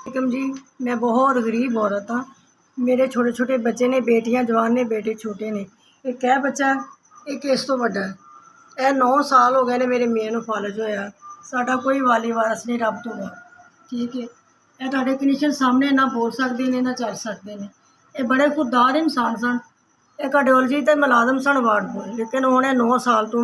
वालेकुम जी। मैं बहुत गरीब औरत हाँ। मेरे छोटे छोटे बच्चे ने, बेटियां जवान ने, बेटे छोटे ने। एक है बच्चा, एक इस तो वड्डा है। 9 साल हो गए ने मेरे मेरे नूं फालज होया। साडा कोई वाली वारस नहीं रब तो है, ठीक है। ये तुहाडे कनीशन सामने ना बोल सकते ने ना चल सकते ने। ये बड़े खुददार इंसान सन। ये कार्डियोलॉजी ते मुलाजम सन वार्ड कोल, लेकिन हुण 9 साल तो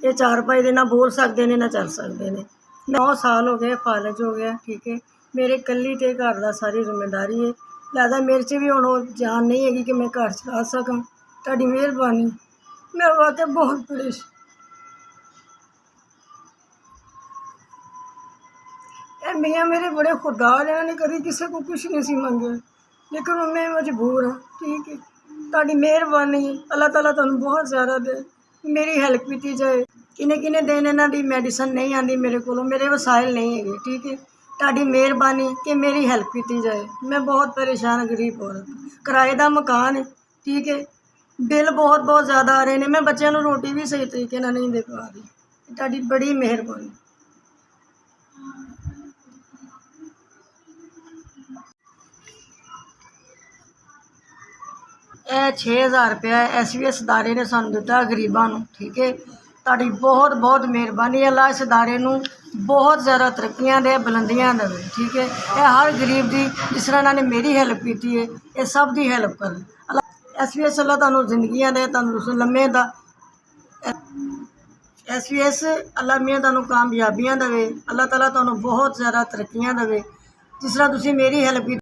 ये चारपाई दे ना बोल सकते ने ना चल सकते ने। 9 साल हो गए, फालज हो गया, ठीक है। मेरे कल्ली ते घर दा सारी जिम्मेदारी है, लिहाजा मेरे च भी हुण ओह जान नहीं हैगी कि मैं घर चला सकां। तुहाडी मेहरबानी, मैं वाकई बहुत परेशान। मियाँ मेरे बड़े खुददार हैं, इन्होंने कभी किसी को कुछ नहीं सी मंगे, लेकिन हुण मैं मजबूर हाँ, ठीक है। तुहाडी मेहरबानी, अल्लाह ताला तुहानूं बहुत ज़्यादा दे, मेरी हैल्प की जाए। किन्ने किन्ने दिन इन्हां दी मैडिसन नहीं आती मेरे कोलों, मेरे वसाइल नहीं है, ठीक है। तुहाडी मेहरबानी कि मेरी हैल्प की जाए। मैं बहुत परेशान गरीब औरत, किराए दा मकान है, ठीक है। बिल बहुत बहुत ज़्यादा आ रहे हैं, मैं बच्चों को रोटी भी सही तरीके नाल नहीं दे पा रही। तुहाडी बड़ी मेहरबानी। ਇਹ 6000 रुपया SVS ਅਦਾਰੇ ने सानू दिता गरीबों को, ठीक है। तुहाडी बहुत बहुत मेहरबानी। अल्लाह इस अदारे नूं बहुत ज़्यादा तरक्कियां दे, बुलंदियां देवे, ठीक है। ये हर गरीब की, जिस तरह इन्होंने मेरी हैल्प की है, ये सब की हैल्प कर। अल्लाह SVS अल्लाह तुहानूं जिंदगियां दे, तुहानूं लम्मे दा SVS अल्लाह मियाँ तुहानूं कामयाबियां देवे। अल्लाह ताला तुहानूं बहुत ज़्यादा तरक्कियां देवे, जिस तरह तुसीं मेरी हैल्प की।